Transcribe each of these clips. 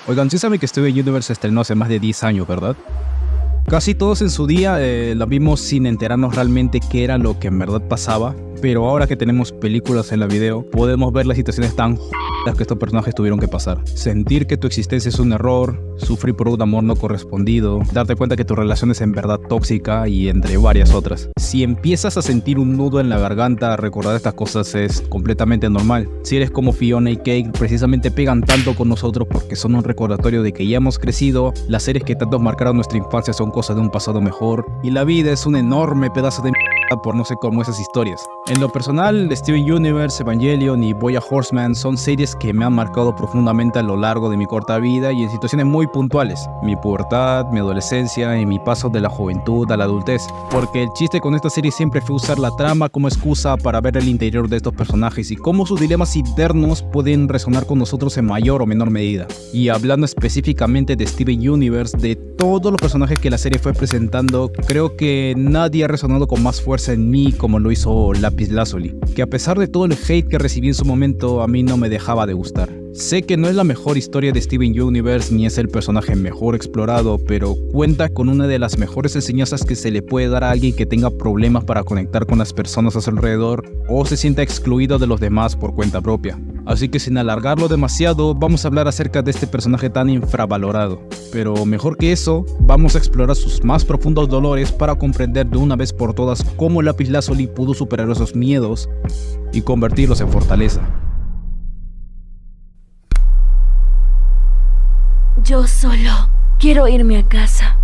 Oigan, sí saben que Steven Universe se estrenó hace más de 10 años, ¿verdad? Casi todos en su día la vimos sin enterarnos realmente qué era lo que en verdad pasaba, pero ahora que tenemos películas en la video, podemos ver las situaciones tan que estos personajes tuvieron que pasar. Sentir que tu existencia es un error, sufrir por un amor no correspondido, darte cuenta que tu relación es en verdad tóxica y entre varias otras. Si empiezas a sentir un nudo en la garganta, recordar estas cosas es completamente normal. Si eres como Fiona y Cake, precisamente pegan tanto con nosotros porque son un recordatorio de que ya hemos crecido, las series que tanto marcaron nuestra infancia son cosas de un pasado mejor, y la vida es un enorme pedazo de por no sé cómo esas historias. En lo personal, Steven Universe, Evangelion y BoJack Horseman son series que me han marcado profundamente a lo largo de mi corta vida y en situaciones muy puntuales, mi pubertad, mi adolescencia y mi paso de la juventud a la adultez, porque el chiste con esta serie siempre fue usar la trama como excusa para ver el interior de estos personajes y cómo sus dilemas internos pueden resonar con nosotros en mayor o menor medida. Y hablando específicamente de Steven Universe, de todos los personajes que la serie fue presentando, creo que nadie ha resonado con más fuerza en mí como lo hizo Lapislázuli, que a pesar de todo el hate que recibí en su momento, a mí no me dejaba de gustar. Sé que no es la mejor historia de Steven Universe ni es el personaje mejor explorado, pero cuenta con una de las mejores enseñanzas que se le puede dar a alguien que tenga problemas para conectar con las personas a su alrededor o se sienta excluido de los demás por cuenta propia. Así que sin alargarlo demasiado, vamos a hablar acerca de este personaje tan infravalorado. Pero mejor que eso, vamos a explorar sus más profundos dolores para comprender de una vez por todas cómo Lapislázuli pudo superar esos miedos y convertirlos en fortaleza. Yo solo quiero irme a casa.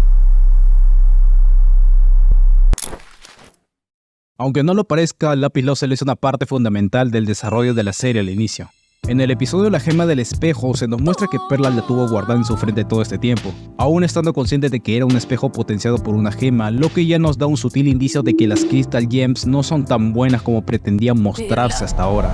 Aunque no lo parezca, Lapislázuli es una parte fundamental del desarrollo de la serie al inicio. En el episodio La Gema del Espejo se nos muestra que Perla la tuvo guardada en su frente todo este tiempo, aún estando consciente de que era un espejo potenciado por una gema, lo que ya nos da un sutil indicio de que las Crystal Gems no son tan buenas como pretendían mostrarse hasta ahora.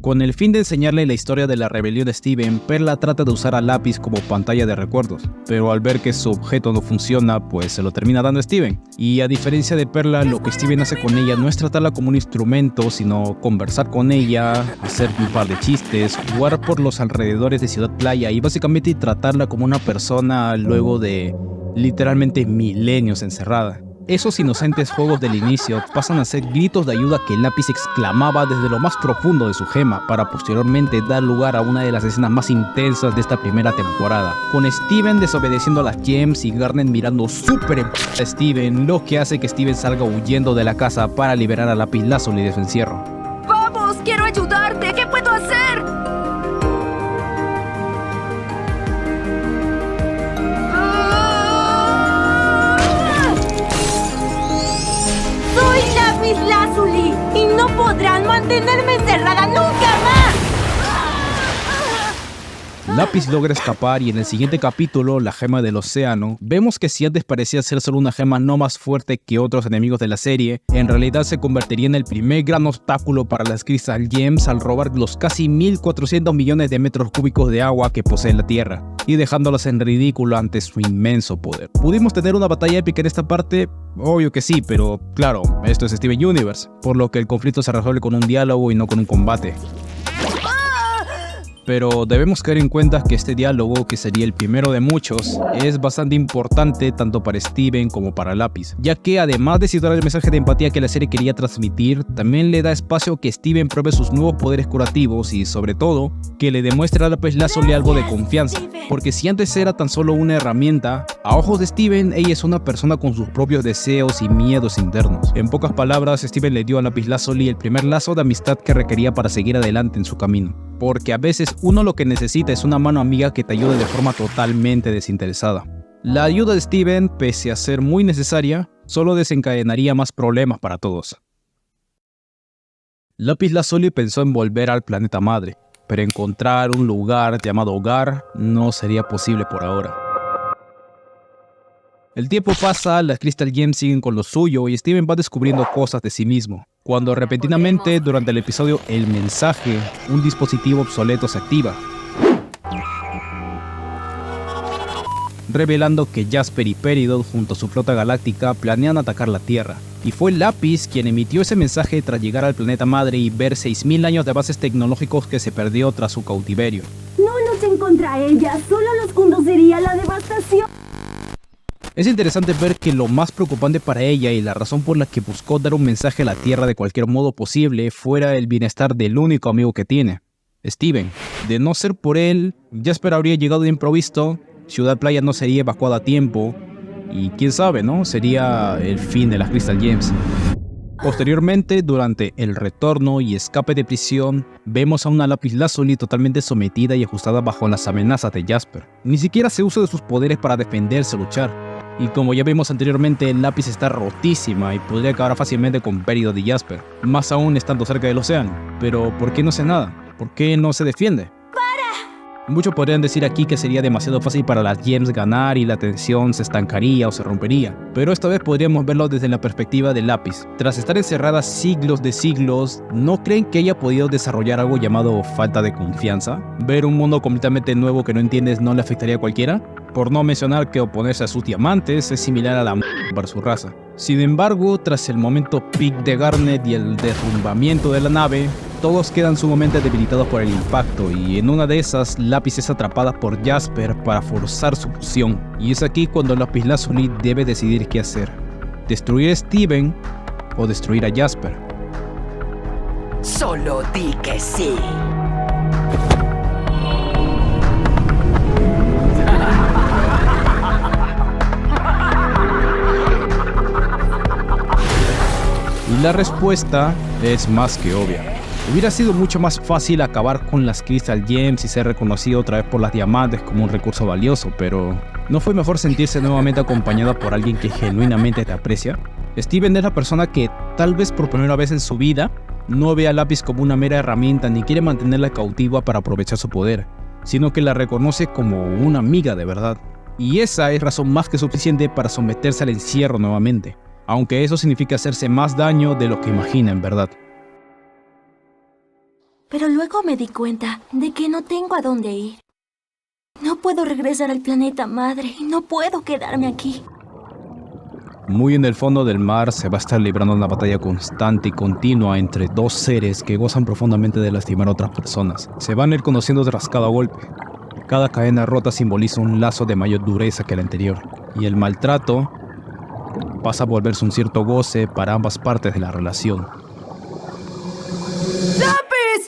Con el fin de enseñarle la historia de la rebelión de Steven, Perla trata de usar a Lapis como pantalla de recuerdos, pero al ver que su objeto no funciona, pues se lo termina dando a Steven. Y a diferencia de Perla, lo que Steven hace con ella no es tratarla como un instrumento, sino conversar con ella, hacer un par de chistes, jugar por los alrededores de Ciudad Playa y básicamente tratarla como una persona luego de literalmente milenios encerrada. Esos inocentes juegos del inicio pasan a ser gritos de ayuda que Lapis exclamaba desde lo más profundo de su gema, para posteriormente dar lugar a una de las escenas más intensas de esta primera temporada, con Steven desobedeciendo a las gems y Garnet mirando súper a Steven, lo que hace que Steven salga huyendo de la casa para liberar a Lapislázuli de su encierro. ¡Vamos! ¡Quiero ayudarte! ¿Qué puedo hacer? Lapislázuli y no podrán mantenerme encerrada nunca más. Lapis logra escapar y en el siguiente capítulo, la gema del océano, vemos que si antes parecía ser solo una gema no más fuerte que otros enemigos de la serie, en realidad se convertiría en el primer gran obstáculo para las Crystal Gems al robar los casi 1400 millones de metros cúbicos de agua que posee la Tierra, y dejándolas en ridículo ante su inmenso poder. ¿Pudimos tener una batalla épica en esta parte? Obvio que sí, pero claro, esto es Steven Universe, por lo que el conflicto se resuelve con un diálogo y no con un combate. Pero debemos caer en cuenta que este diálogo, que sería el primero de muchos, es bastante importante tanto para Steven como para Lapis, ya que además de situar el mensaje de empatía que la serie quería transmitir, también le da espacio a que Steven pruebe sus nuevos poderes curativos y sobre todo, que le demuestre a Lapislázuli algo de confianza, porque si antes era tan solo una herramienta, a ojos de Steven ella es una persona con sus propios deseos y miedos internos. En pocas palabras, Steven le dio a Lapislázuli el primer lazo de amistad que requería para seguir adelante en su camino. Porque a veces uno lo que necesita es una mano amiga que te ayude de forma totalmente desinteresada. La ayuda de Steven, pese a ser muy necesaria, solo desencadenaría más problemas para todos. Lapislázuli pensó en volver al planeta madre, pero encontrar un lugar llamado hogar no sería posible por ahora. El tiempo pasa, las Crystal Gems siguen con lo suyo y Steven va descubriendo cosas de sí mismo, cuando repentinamente durante el episodio El Mensaje, un dispositivo obsoleto se activa, revelando que Jasper y Peridot junto a su flota galáctica planean atacar la Tierra. Y fue Lapis quien emitió ese mensaje tras llegar al planeta madre y ver 6000 años de avances tecnológicos que se perdió tras su cautiverio. No luchen contra ella solo los conduciría a la devastación. Es interesante ver que lo más preocupante para ella y la razón por la que buscó dar un mensaje a la Tierra de cualquier modo posible fuera el bienestar del único amigo que tiene, Steven. De no ser por él, Jasper habría llegado de improviso, Ciudad Playa no sería evacuada a tiempo y quién sabe, ¿no? Sería el fin de las Crystal Gems. Posteriormente, durante el retorno y escape de prisión, vemos a una Lapislázuli totalmente sometida y ajustada bajo las amenazas de Jasper. Ni siquiera hace uso de sus poderes para defenderse o luchar. Y como ya vimos anteriormente, el lápiz está rotísima y podría acabar fácilmente con Peridot y Jasper, más aún estando cerca del océano. Pero ¿por qué no hace nada? ¿Por qué no se defiende? Muchos podrían decir aquí que sería demasiado fácil para las Gems ganar y la tensión se estancaría o se rompería, pero esta vez podríamos verlo desde la perspectiva del lápiz. Tras estar encerrada siglos de siglos, ¿no creen que haya podido desarrollar algo llamado falta de confianza? ¿Ver un mundo completamente nuevo que no entiendes no le afectaría a cualquiera? Por no mencionar que oponerse a sus diamantes es similar a la para su raza. Sin embargo, tras el momento peak de Garnet y el derrumbamiento de la nave, todos quedan sumamente debilitados por el impacto y en una de esas, Lápiz es atrapada por Jasper para forzar su fusión. Y es aquí cuando Lapislázuli debe decidir qué hacer: destruir a Steven o destruir a Jasper. Solo di que sí. Y la respuesta es más que obvia. Hubiera sido mucho más fácil acabar con las Crystal Gems y ser reconocido otra vez por las diamantes como un recurso valioso, pero ¿no fue mejor sentirse nuevamente acompañado por alguien que genuinamente te aprecia? Steven es la persona que, tal vez por primera vez en su vida, no ve a Lápiz como una mera herramienta ni quiere mantenerla cautiva para aprovechar su poder, sino que la reconoce como una amiga de verdad. Y esa es razón más que suficiente para someterse al encierro nuevamente, aunque eso significa hacerse más daño de lo que imagina en verdad. Pero luego me di cuenta de que no tengo a dónde ir. No puedo regresar al planeta madre y no puedo quedarme aquí. Muy en el fondo del mar se va a estar librando una batalla constante y continua entre dos seres que gozan profundamente de lastimar a otras personas. Se van a ir conociendo tras cada golpe. Cada cadena rota simboliza un lazo de mayor dureza que el anterior. Y el maltrato pasa a volverse un cierto goce para ambas partes de la relación.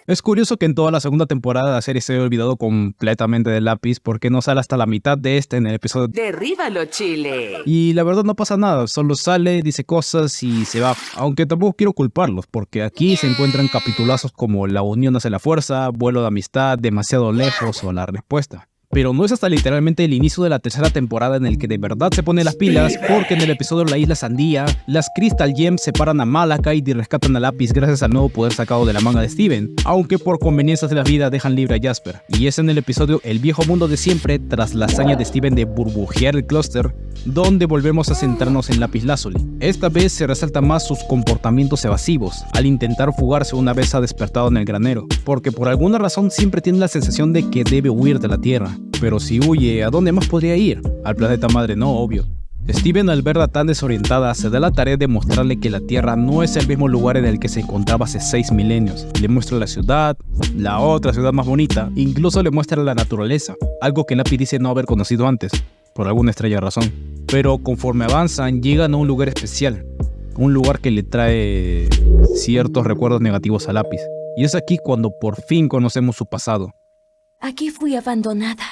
Es curioso que en toda la segunda temporada la serie se haya olvidado completamente de Lápiz porque no sale hasta la mitad de en el episodio. Derríbalo, Chile. Y la verdad no pasa nada, solo sale, dice cosas y se va. Aunque tampoco quiero culparlos, porque aquí se encuentran capitulazos como La unión hace la fuerza, Vuelo de amistad, Demasiado lejos o La respuesta. Pero no es hasta literalmente el inicio de la tercera temporada en el que de verdad se pone las pilas, porque en el episodio La Isla Sandía, las Crystal Gems separan a Malachite y rescatan a Lápiz gracias al nuevo poder sacado de la manga de Steven, aunque por conveniencias de la vida dejan libre a Jasper. Y es en el episodio El viejo mundo de siempre, tras la hazaña de Steven de burbujear el clúster, donde volvemos a centrarnos en Lapislázuli. Esta vez se resalta más sus comportamientos evasivos, al intentar fugarse una vez ha despertado en el granero, porque por alguna razón siempre tiene la sensación de que debe huir de la Tierra. Pero si huye, ¿a dónde más podría ir? Al planeta madre no, obvio. Steven, al verla tan desorientada, se da la tarea de mostrarle que la Tierra no es el mismo lugar en el que se encontraba hace 6 milenios. Le muestra la ciudad, la otra ciudad más bonita, incluso le muestra la naturaleza, algo que Lápiz dice no haber conocido antes, por alguna extraña razón. Pero conforme avanzan, llegan a un lugar especial, un lugar que le trae ciertos recuerdos negativos a Lápiz. Y es aquí cuando por fin conocemos su pasado. Aquí fui abandonada.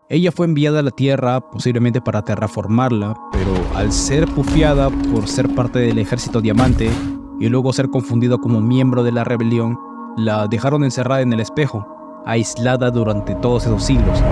Ella fue enviada a la Tierra posiblemente para terraformarla, pero al ser pufiada por ser parte del ejército diamante y luego ser confundida como miembro de la rebelión, la dejaron encerrada en el espejo, aislada durante todos esos siglos.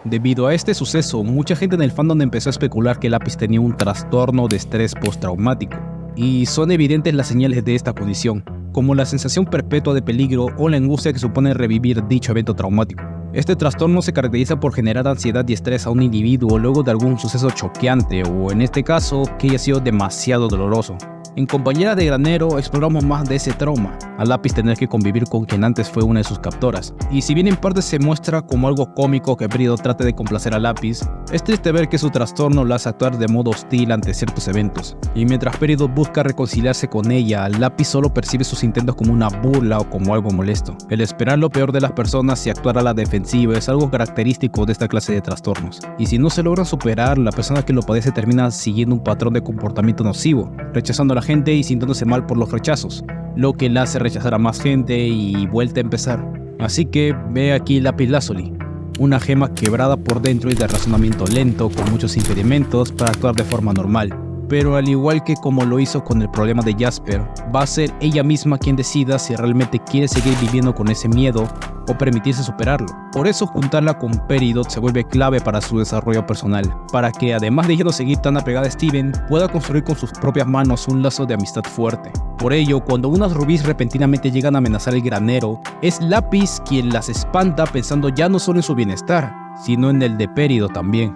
Debido a este suceso, mucha gente en el fandom empezó a especular que Lápiz tenía un trastorno de estrés postraumático, y son evidentes las señales de esta condición, como la sensación perpetua de peligro o la angustia que supone revivir dicho evento traumático. Este trastorno se caracteriza por generar ansiedad y estrés a un individuo luego de algún suceso choqueante o, en este caso, que haya sido demasiado doloroso. En Compañera de Granero exploramos más de ese trauma, a Lápiz tener que convivir con quien antes fue una de sus captoras. Y si bien en parte se muestra como algo cómico que Peridot trate de complacer a Lápiz, es triste ver que su trastorno la hace actuar de modo hostil ante ciertos eventos. Y mientras Peridot busca reconciliarse con ella, Lápiz solo percibe sus intentos como una burla o como algo molesto. El esperar lo peor de las personas y actuar a la defensiva es algo característico de esta clase de trastornos. Y si no se logran superar, la persona que lo padece termina siguiendo un patrón de comportamiento nocivo, rechazando a la gente y sintiéndose mal por los rechazos, lo que le hace rechazar a más gente y vuelta a empezar. Así que ve aquí Lapislázuli, una gema quebrada por dentro y de razonamiento lento, con muchos impedimentos para actuar de forma normal. Pero al igual que como lo hizo con el problema de Jasper, va a ser ella misma quien decida si realmente quiere seguir viviendo con ese miedo o permitirse superarlo. Por eso juntarla con Peridot se vuelve clave para su desarrollo personal, para que además de ella no seguir tan apegada a Steven, pueda construir con sus propias manos un lazo de amistad fuerte. Por ello, cuando unas rubíes repentinamente llegan a amenazar el granero, es Lápiz quien las espanta pensando ya no solo en su bienestar, sino en el de Peridot también.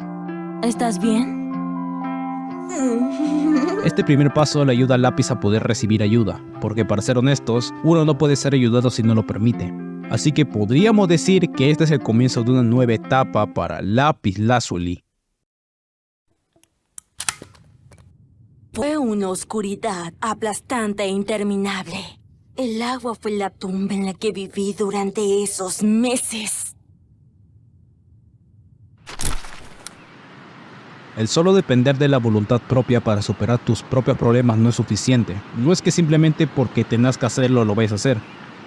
¿Estás bien? Este primer paso le ayuda a Lápiz a poder recibir ayuda, porque para ser honestos, uno no puede ser ayudado si no lo permite. Así que podríamos decir que este es el comienzo de una nueva etapa para Lapislázuli. Fue una oscuridad aplastante e interminable. El agua fue la tumba en la que viví durante esos meses. El solo depender de la voluntad propia para superar tus propios problemas no es suficiente. No es que simplemente porque tengas que hacerlo lo vayas a hacer,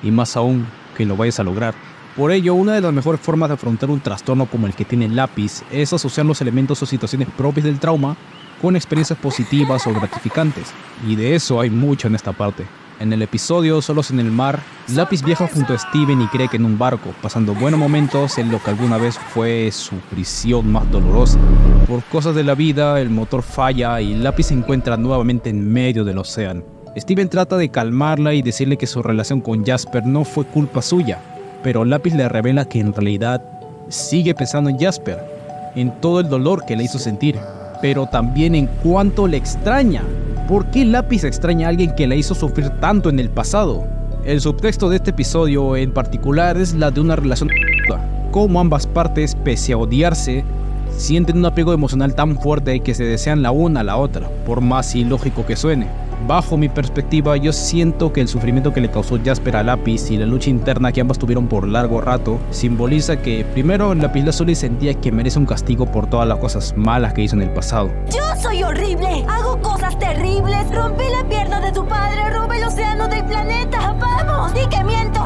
y más aún que lo vayas a lograr. Por ello, una de las mejores formas de afrontar un trastorno como el que tiene Lápiz es asociar los elementos o situaciones propias del trauma con experiencias positivas o gratificantes, y de eso hay mucho en esta parte. En el episodio Solos en el mar, Lápiz viaja junto a Steven y cree que en un barco, pasando buenos momentos en lo que alguna vez fue su prisión más dolorosa. Por cosas de la vida, el motor falla y Lápiz se encuentra nuevamente en medio del océano. Steven trata de calmarla y decirle que su relación con Jasper no fue culpa suya, pero Lápiz le revela que en realidad sigue pensando en Jasper, en todo el dolor que le hizo sentir, pero también en cuánto le extraña. ¿Por qué Lápiz extraña a alguien que la hizo sufrir tanto en el pasado? El subtexto de este episodio en particular es la de una relación como ambas partes, pese a odiarse, sienten un apego emocional tan fuerte que se desean la una a la otra, por más ilógico que suene. Bajo mi perspectiva, yo siento que el sufrimiento que le causó Jasper a Lápiz y la lucha interna que ambas tuvieron por largo rato simboliza que, primero, Lapislázuli sentía que merece un castigo por todas las cosas malas que hizo en el pasado. ¡Yo soy horrible! ¡Hago cosas terribles! ¡Rompí la pierna de tu padre! ¡Robé el océano del planeta! ¡Vamos! ¡Di que miento!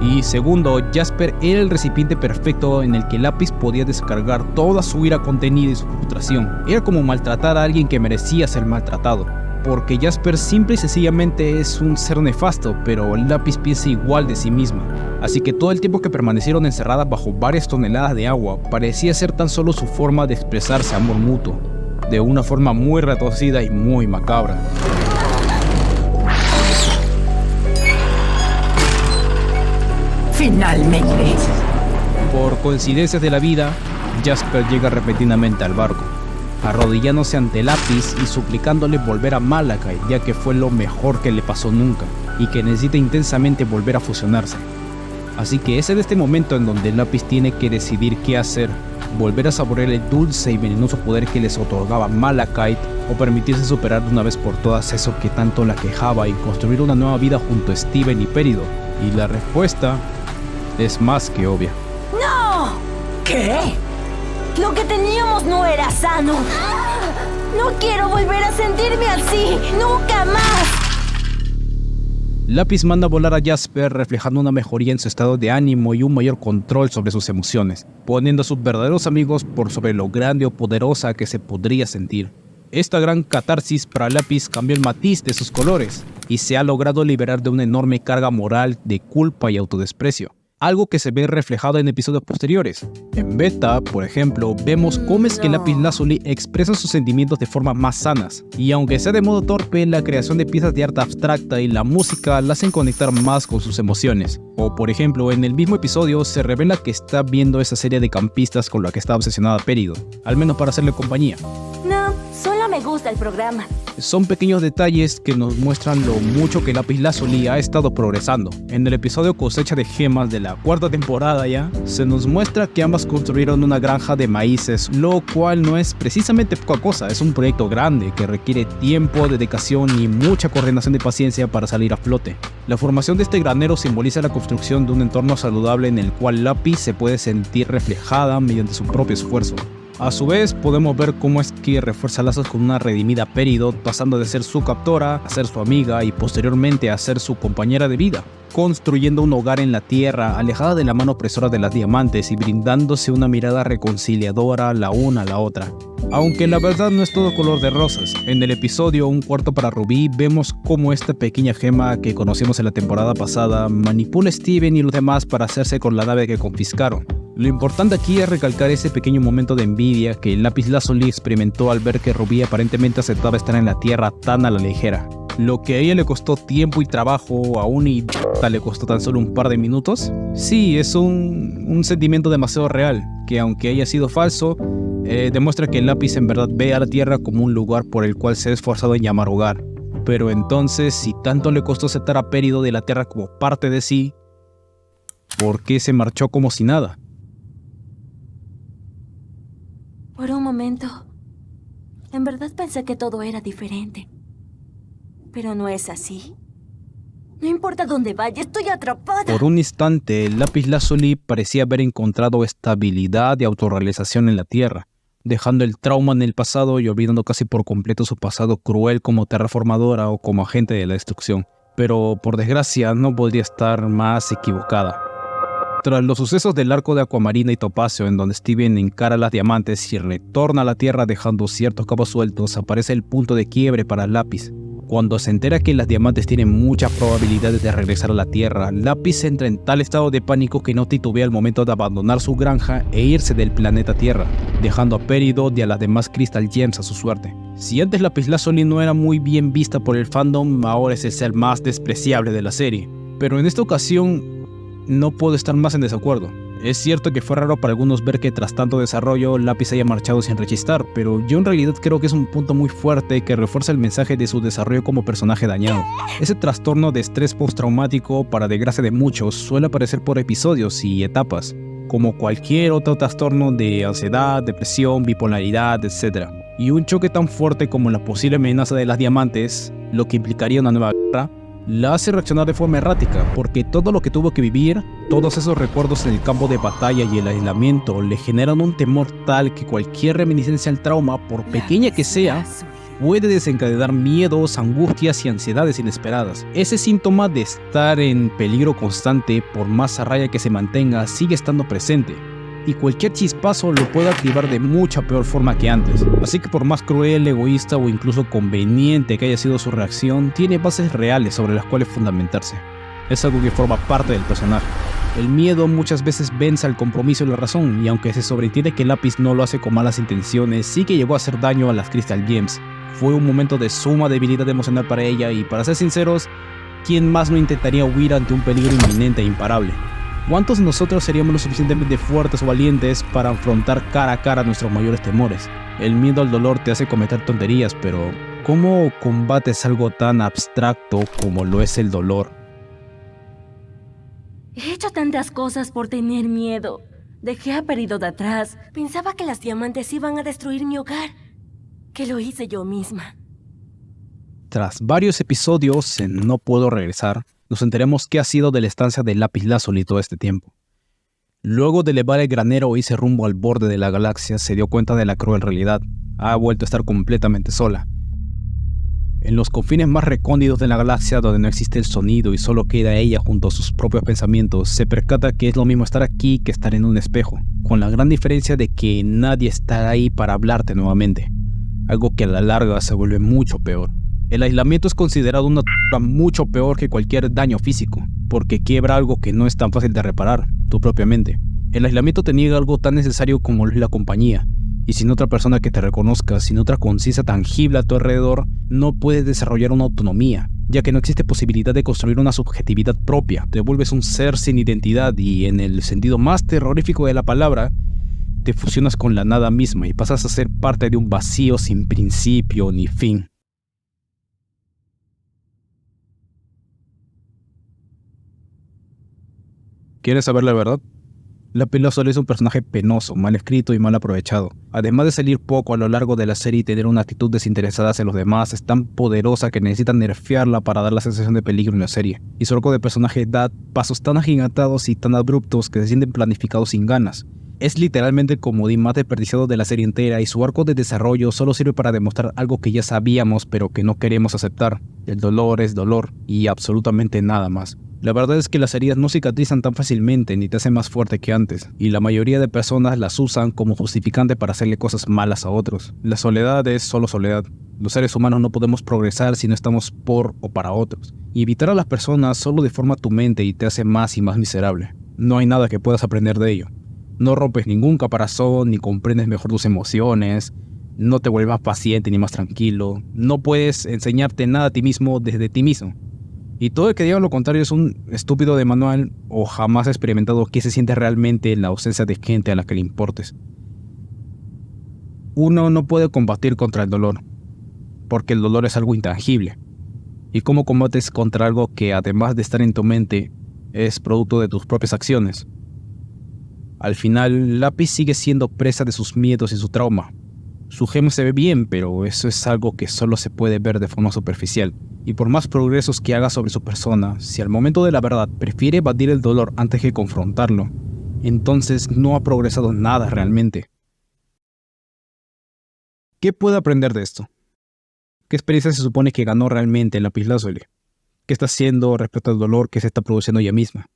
Y segundo, Jasper era el recipiente perfecto en el que Lápiz podía descargar toda su ira contenida y su frustración. Era como maltratar a alguien que merecía ser maltratado. Porque Jasper simple y sencillamente es un ser nefasto, pero Lápiz piensa igual de sí misma. Así que todo el tiempo que permanecieron encerradas bajo varias toneladas de agua, parecía ser tan solo su forma de expresarse amor mutuo, de una forma muy retorcida y muy macabra. Finalmente. Por coincidencias de la vida, Jasper llega repentinamente al barco, arrodillándose ante Lápiz y suplicándole volver a Malachite, ya que fue lo mejor que le pasó nunca, y que necesita intensamente volver a fusionarse. Así que es en este momento en donde Lápiz tiene que decidir qué hacer: volver a saborear el dulce y venenoso poder que les otorgaba Malachite, o permitirse superar de una vez por todas eso que tanto la quejaba y construir una nueva vida junto a Steven y Peridot. Y la respuesta es más que obvia. ¡No! ¿Qué? Lo que teníamos no era sano. No quiero volver a sentirme así. ¡Nunca más! Lápiz manda a volar a Jasper, reflejando una mejoría en su estado de ánimo y un mayor control sobre sus emociones, poniendo a sus verdaderos amigos por sobre lo grande o poderosa que se podría sentir. Esta gran catarsis para Lápiz cambió el matiz de sus colores y se ha logrado liberar de una enorme carga moral de culpa y autodesprecio, algo que se ve reflejado en episodios posteriores. En Beta, por ejemplo, vemos cómo es que Lapislázuli expresa sus sentimientos de formas más sanas, y aunque sea de modo torpe, la creación de piezas de arte abstracta y la música la hacen conectar más con sus emociones. O por ejemplo, en el mismo episodio se revela que está viendo esa serie de campistas con la que está obsesionada Peridot, al menos para hacerle compañía. No, solamente me gusta el programa. Son pequeños detalles que nos muestran lo mucho que Lapislázuli ha estado progresando. En el episodio Cosecha de Gemas de la 4ª temporada ya, se nos muestra que ambas construyeron una granja de maíces, lo cual no es precisamente poca cosa, es un proyecto grande que requiere tiempo, dedicación y mucha coordinación de paciencia para salir a flote. La formación de este granero simboliza la construcción de un entorno saludable en el cual Lapi se puede sentir reflejada mediante su propio esfuerzo. A su vez, podemos ver cómo es que refuerza lazos con una redimida Peridot, pasando de ser su captora a ser su amiga y posteriormente a ser su compañera de vida, construyendo un hogar en la tierra, alejada de la mano opresora de las diamantes y brindándose una mirada reconciliadora la una a la otra. Aunque la verdad no es todo color de rosas, en el episodio Un cuarto para Rubí vemos cómo esta pequeña gema que conocimos en la temporada pasada manipula a Steven y los demás para hacerse con la nave que confiscaron. Lo importante aquí es recalcar ese pequeño momento de envidia que Lapislázuli experimentó al ver que Rubí aparentemente aceptaba estar en la Tierra tan a la ligera. Lo que a ella le costó tiempo y trabajo, a un idiota le costó tan solo un par de minutos. Sí, es un sentimiento demasiado real, que aunque haya sido falso, demuestra que Lapis en verdad ve a la Tierra como un lugar por el cual se ha esforzado en llamar hogar. Pero entonces, si tanto le costó aceptar a Peridot de la Tierra como parte de sí, ¿por qué se marchó como si nada? Por un momento, en verdad pensé que todo era diferente. Pero no es así. No importa dónde vaya, estoy atrapada. Por un instante, Lapislázuli parecía haber encontrado estabilidad y autorrealización en la Tierra, dejando el trauma en el pasado y olvidando casi por completo su pasado cruel como terraformadora o como agente de la destrucción. Pero, por desgracia, no podría estar más equivocada. Tras los sucesos del arco de Aquamarina y Topacio, en donde Steven encara las diamantes y retorna a la Tierra dejando ciertos cabos sueltos, aparece el punto de quiebre para Lapis. Cuando se entera que las diamantes tienen muchas probabilidades de regresar a la Tierra, Lapis entra en tal estado de pánico que no titubea al momento de abandonar su granja e irse del planeta Tierra, dejando a Peridot y a las demás Crystal Gems a su suerte. Si antes Lapislázuli no era muy bien vista por el fandom, ahora es el ser más despreciable de la serie. Pero en esta ocasión no puedo estar más en desacuerdo. Es cierto que fue raro para algunos ver que tras tanto desarrollo Lapis haya marchado sin rechistar, pero yo en realidad creo que es un punto muy fuerte que refuerza el mensaje de su desarrollo como personaje dañado. Ese trastorno de estrés postraumático, para desgracia de muchos, suele aparecer por episodios y etapas, como cualquier otro trastorno de ansiedad, depresión, bipolaridad, etc. Y un choque tan fuerte como la posible amenaza de las diamantes, lo que implicaría una nueva guerra, la hace reaccionar de forma errática, porque todo lo que tuvo que vivir, todos esos recuerdos en el campo de batalla y el aislamiento le generan un temor tal que cualquier reminiscencia al trauma, por pequeña que sea, puede desencadenar miedos, angustias y ansiedades inesperadas. Ese síntoma de estar en peligro constante, por más a raya que se mantenga, sigue estando presente. Y cualquier chispazo lo puede activar de mucha peor forma que antes. Así que por más cruel, egoísta o incluso conveniente que haya sido su reacción, tiene bases reales sobre las cuales fundamentarse. Es algo que forma parte del personaje. El miedo muchas veces vence al compromiso y la razón, y aunque se sobreentiende que Lapis no lo hace con malas intenciones, sí que llegó a hacer daño a las Crystal Gems. Fue un momento de suma debilidad emocional para ella y, para ser sinceros, ¿quién más no intentaría huir ante un peligro inminente e imparable? ¿Cuántos de nosotros seríamos lo suficientemente fuertes o valientes para afrontar cara a cara nuestros mayores temores? El miedo al dolor te hace cometer tonterías, pero ¿cómo combates algo tan abstracto como lo es el dolor? He hecho tantas cosas por tener miedo. Dejé a Peridot atrás. Pensaba que las diamantes iban a destruir mi hogar, que lo hice yo misma. Tras varios episodios en No Puedo Regresar, nos enteramos qué ha sido de la estancia de Lapislázuli todo este tiempo. Luego de elevar el granero e irse rumbo al borde de la galaxia, se dio cuenta de la cruel realidad. Ha vuelto a estar completamente sola. En los confines más recónditos de la galaxia, donde no existe el sonido y solo queda ella junto a sus propios pensamientos, se percata que es lo mismo estar aquí que estar en un espejo, con la gran diferencia de que nadie está ahí para hablarte nuevamente, algo que a la larga se vuelve mucho peor. El aislamiento es considerado una mucho peor que cualquier daño físico, porque quiebra algo que no es tan fácil de reparar, tu propia mente. El aislamiento te niega algo tan necesario como es la compañía, y sin otra persona que te reconozca, sin otra conciencia tangible a tu alrededor, no puedes desarrollar una autonomía, ya que no existe posibilidad de construir una subjetividad propia. Te vuelves un ser sin identidad y, en el sentido más terrorífico de la palabra, te fusionas con la nada misma y pasas a ser parte de un vacío sin principio ni fin. ¿Quieres saber la verdad? Lápiz Lazuli es un personaje penoso, mal escrito y mal aprovechado. Además de salir poco a lo largo de la serie y tener una actitud desinteresada hacia los demás, es tan poderosa que necesitan nerfearla para dar la sensación de peligro en la serie. Y su arco de personaje da pasos tan agigantados y tan abruptos que se sienten planificados sin ganas. Es literalmente el comodín más desperdiciado de la serie entera y su arco de desarrollo solo sirve para demostrar algo que ya sabíamos pero que no queremos aceptar. El dolor es dolor y absolutamente nada más. La verdad es que las heridas no cicatrizan tan fácilmente ni te hacen más fuerte que antes, y la mayoría de personas las usan como justificante para hacerle cosas malas a otros. La soledad es solo soledad. Los seres humanos no podemos progresar si no estamos por o para otros, y evitar a las personas solo deforma tu mente y te hace más y más miserable. No hay nada que puedas aprender de ello. No rompes ningún caparazón ni comprendes mejor tus emociones, no te vuelves más paciente ni más tranquilo, no puedes enseñarte nada a ti mismo desde ti mismo. Y todo el que diga lo contrario es un estúpido de manual o jamás ha experimentado qué se siente realmente en la ausencia de gente a la que le importes. Uno no puede combatir contra el dolor, porque el dolor es algo intangible. ¿Y cómo combates contra algo que, además de estar en tu mente, es producto de tus propias acciones? Al final, Lápiz sigue siendo presa de sus miedos y su trauma. Su gema se ve bien, pero eso es algo que solo se puede ver de forma superficial. Y por más progresos que haga sobre su persona, si al momento de la verdad prefiere evadir el dolor antes que confrontarlo, entonces no ha progresado nada realmente. ¿Qué puede aprender de esto? ¿Qué experiencia se supone que ganó realmente en Lápiz Lazuli? ¿Qué está haciendo respecto al dolor que se está produciendo ella misma?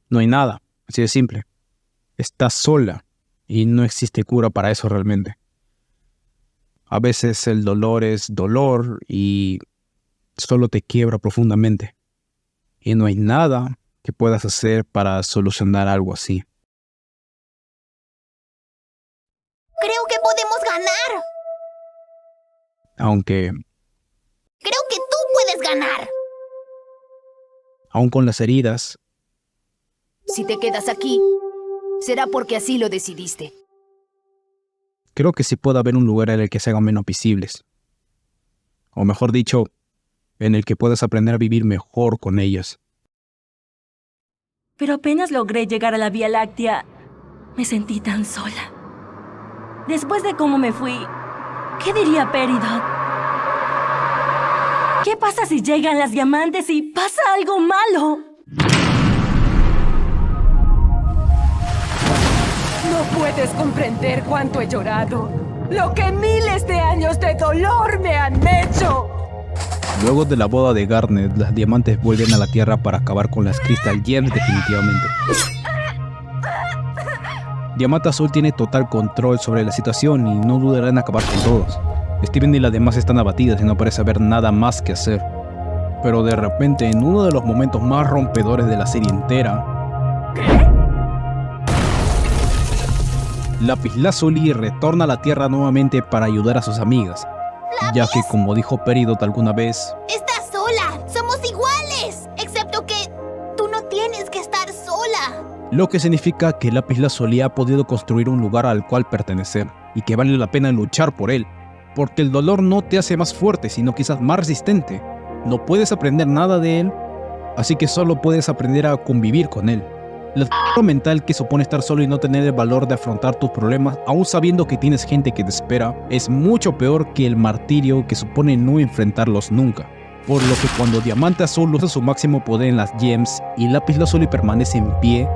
No hay nada, así de simple. Está sola y no existe cura para eso realmente. A veces el dolor es dolor y solo te quiebra profundamente. Y no hay nada que puedas hacer para solucionar algo así. Creo que podemos ganar. Aunque, Creo que tú puedes ganar. aún con las heridas, Si te quedas aquí, será porque así lo decidiste. creo que sí puede haber un lugar en el que se hagan menos visibles. O mejor dicho, en el que puedas aprender a vivir mejor con ellas. Pero apenas logré llegar a la Vía Láctea, me sentí tan sola. Después de cómo me fui, ¿qué diría Peridot? ¿Qué pasa si llegan las diamantes y pasa algo malo? No puedes comprender cuánto he llorado. Lo que miles de años de dolor me han hecho. Luego de la boda de Garnet, las diamantes vuelven a la Tierra para acabar con las Crystal Gems definitivamente. Diamante Azul tiene total control sobre la situación y no dudará en acabar con todos. Steven y las demás están abatidas y no parece haber nada más que hacer. Pero de repente, en uno de los momentos más rompedores de la serie entera, Lápiz Lazuli retorna a la Tierra nuevamente para ayudar a sus amigas, ya que, como dijo Peridot alguna vez, Estás sola. Somos iguales. Excepto que tú no tienes que estar sola. lo que significa que Lápiz Lazuli ha podido construir un lugar al cual pertenecer y que vale la pena luchar por él, porque el dolor no te hace más fuerte, sino quizás más resistente. No puedes aprender nada de él, así que solo puedes aprender a convivir con él. La tortura mental que supone estar solo y no tener el valor de afrontar tus problemas, aún sabiendo que tienes gente que te espera, es mucho peor que el martirio que supone no enfrentarlos nunca. Por lo que cuando Diamante Azul usa su máximo poder en las gems y Lápiz Lazuli permanece en pie,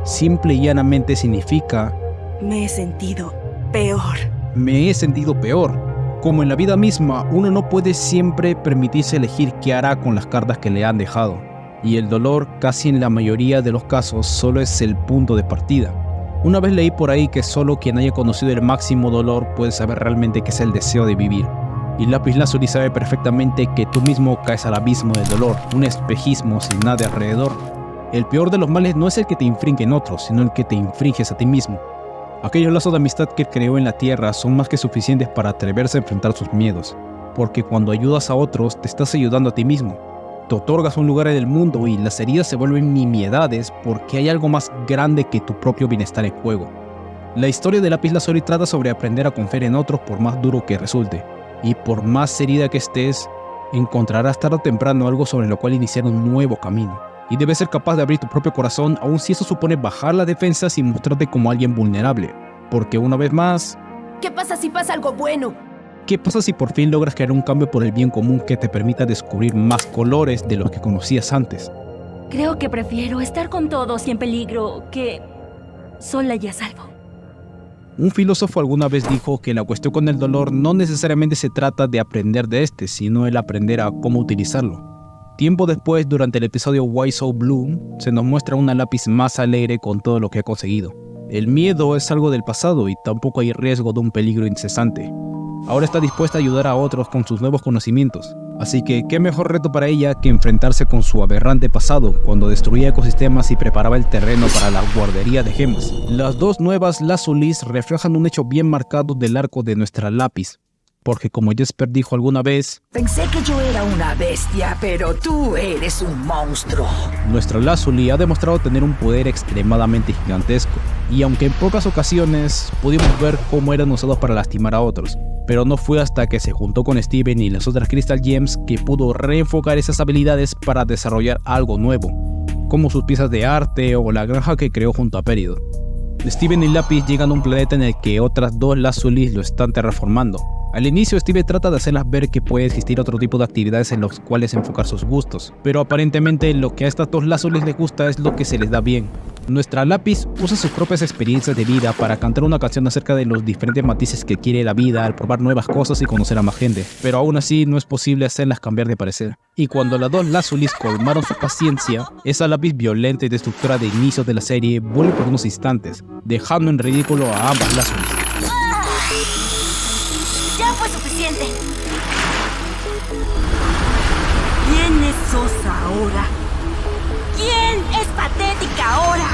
simple y llanamente significa: Me he sentido peor. me he sentido peor. Como en la vida misma, uno no puede siempre permitirse elegir qué hará con las cartas que le han dejado. Y el dolor, casi en la mayoría de los casos, solo es el punto de partida. Una vez leí por ahí que solo quien haya conocido el máximo dolor puede saber realmente qué es el deseo de vivir. Y Lápiz Lazuli sabe perfectamente que tú mismo caes al abismo del dolor, un espejismo sin nada alrededor. El peor de los males no es el que te infringen otros, sino el que te infringes a ti mismo. Aquellos lazos de amistad que creó en la Tierra son más que suficientes para atreverse a enfrentar sus miedos, porque cuando ayudas a otros te estás ayudando a ti mismo. Te otorgas un lugar en el mundo y las heridas se vuelven nimiedades porque hay algo más grande que tu propio bienestar en juego. La historia de Lápiz Lazuli trata sobre aprender a confiar en otros por más duro que resulte, y por más herida que estés, encontrarás tarde o temprano algo sobre lo cual iniciar un nuevo camino. Y debes ser capaz de abrir tu propio corazón, aun si eso supone bajar las defensas y mostrarte como alguien vulnerable. Porque una vez más, ¿Qué pasa si pasa algo bueno? ¿qué pasa si por fin logras crear un cambio por el bien común que te permita descubrir más colores de los que conocías antes? Creo que prefiero estar con todos y en peligro que sola y a salvo. Un filósofo alguna vez dijo que la cuestión con el dolor no necesariamente se trata de aprender de este, sino el aprender a cómo utilizarlo. Tiempo después, durante el episodio Why So Blue, se nos muestra una Lápiz más alegre con todo lo que ha conseguido. El miedo es algo del pasado y tampoco hay riesgo de un peligro incesante. Ahora está dispuesta a ayudar a otros con sus nuevos conocimientos. Así que, ¿qué mejor reto para ella que enfrentarse con su aberrante pasado, cuando destruía ecosistemas y preparaba el terreno para la guardería de gemas? Las dos nuevas Lazulis reflejan un hecho bien marcado del arco de nuestra Lápiz. Porque como Jesper dijo alguna vez, Pensé que yo era una bestia, pero tú eres un monstruo. nuestra Lazuli ha demostrado tener un poder extremadamente gigantesco. Y aunque en pocas ocasiones pudimos ver cómo eran usados para lastimar a otros, pero no fue hasta que se juntó con Steven y las otras Crystal Gems que pudo reenfocar esas habilidades para desarrollar algo nuevo, como sus piezas de arte o la granja que creó junto a Peridot. Steven y Lápiz llegan a un planeta en el que otras dos Lazulis lo están terraformando. Al inicio, Steve trata de hacerlas ver que puede existir otro tipo de actividades en los cuales enfocar sus gustos, pero aparentemente lo que a estas dos Lazulis les gusta es lo que se les da bien. Nuestra Lápiz usa sus propias experiencias de vida para cantar una canción acerca de los diferentes matices que quiere la vida al probar nuevas cosas y conocer a más gente, pero aún así no es posible hacerlas cambiar de parecer. Y cuando las dos Lazulis colmaron su paciencia, esa Lápiz violenta y destructora de inicio de la serie vuelve por unos instantes, dejando en ridículo a ambas Lazulis. ¡Ya fue suficiente! ¿Quién es sosa ahora? ¿Quién es patética ahora?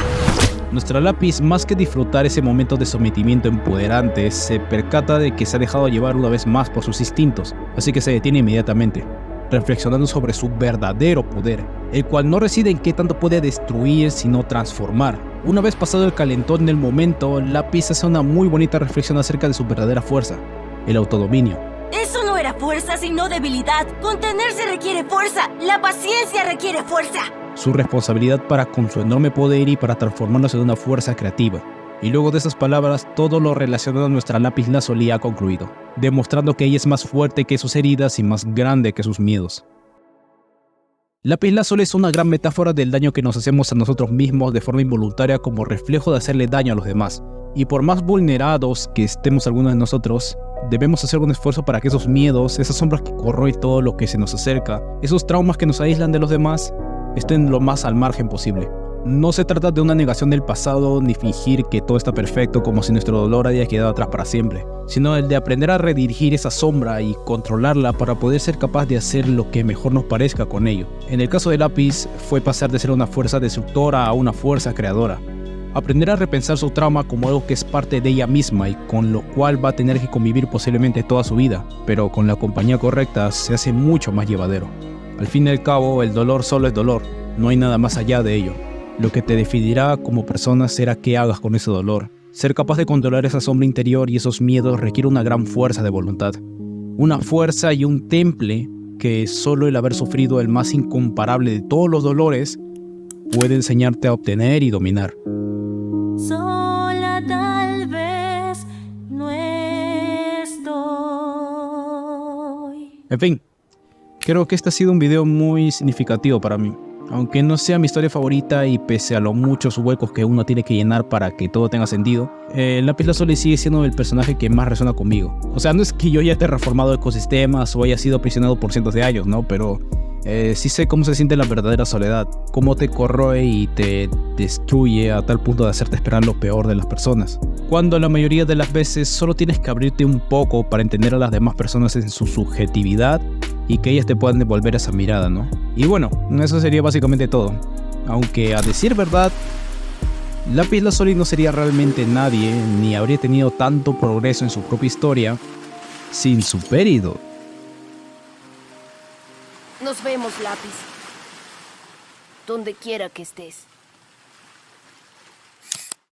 Nuestra Lápiz, más que disfrutar ese momento de sometimiento empoderante, se percata de que se ha dejado llevar una vez más por sus instintos, así que se detiene inmediatamente, reflexionando sobre su verdadero poder, el cual no reside en qué tanto puede destruir, sino transformar. Una vez pasado el calentón del momento, Lápiz hace una muy bonita reflexión acerca de su verdadera fuerza, el autodominio. Eso no era fuerza, sino debilidad. Contenerse requiere fuerza. La paciencia requiere fuerza. Su responsabilidad para con su enorme poder y para transformarnos en una fuerza creativa. Y luego de esas palabras, todo lo relacionado a nuestra Lápiz Lazuli ha concluido, demostrando que ella es más fuerte que sus heridas y más grande que sus miedos. Lápiz Lazuli es una gran metáfora del daño que nos hacemos a nosotros mismos de forma involuntaria como reflejo de hacerle daño a los demás. Y por más vulnerados que estemos algunos de nosotros, debemos hacer un esfuerzo para que esos miedos, esas sombras que corroen todo lo que se nos acerca, esos traumas que nos aíslan de los demás, estén lo más al margen posible. No se trata de una negación del pasado ni fingir que todo está perfecto como si nuestro dolor haya quedado atrás para siempre, sino el de aprender a redirigir esa sombra y controlarla para poder ser capaz de hacer lo que mejor nos parezca con ello. En el caso de Lápiz, fue pasar de ser una fuerza destructora a una fuerza creadora. Aprender a repensar su trauma como algo que es parte de ella misma y con lo cual va a tener que convivir posiblemente toda su vida, pero con la compañía correcta se hace mucho más llevadero. Al fin y al cabo, el dolor solo es dolor, no hay nada más allá de ello. Lo que te definirá como persona será qué hagas con ese dolor. Ser capaz de controlar esa sombra interior y esos miedos requiere una gran fuerza de voluntad. Una fuerza y un temple que solo el haber sufrido el más incomparable de todos los dolores puede enseñarte a obtener y dominar. Sola tal vez no estoy. En fin, creo que este ha sido un video muy significativo para mí. Aunque no sea mi historia favorita y pese a los muchos huecos que uno tiene que llenar para que todo tenga sentido, Lápiz Lazuli sigue siendo el personaje que más resuena conmigo. O sea, no es que yo haya terraformado ecosistemas o haya sido aprisionado por cientos de años, ¿no? Pero sí sé cómo se siente la verdadera soledad, cómo te corroe y te destruye a tal punto de hacerte esperar lo peor de las personas. Cuando la mayoría de las veces solo tienes que abrirte un poco para entender a las demás personas en su subjetividad y que ellas te puedan devolver esa mirada, ¿no? Y bueno, eso sería básicamente todo. Aunque a decir verdad, Lápiz Lazuli no sería realmente nadie, ni habría tenido tanto progreso en su propia historia sin su Peridot. Nos vemos, Lápiz. Donde quiera que estés.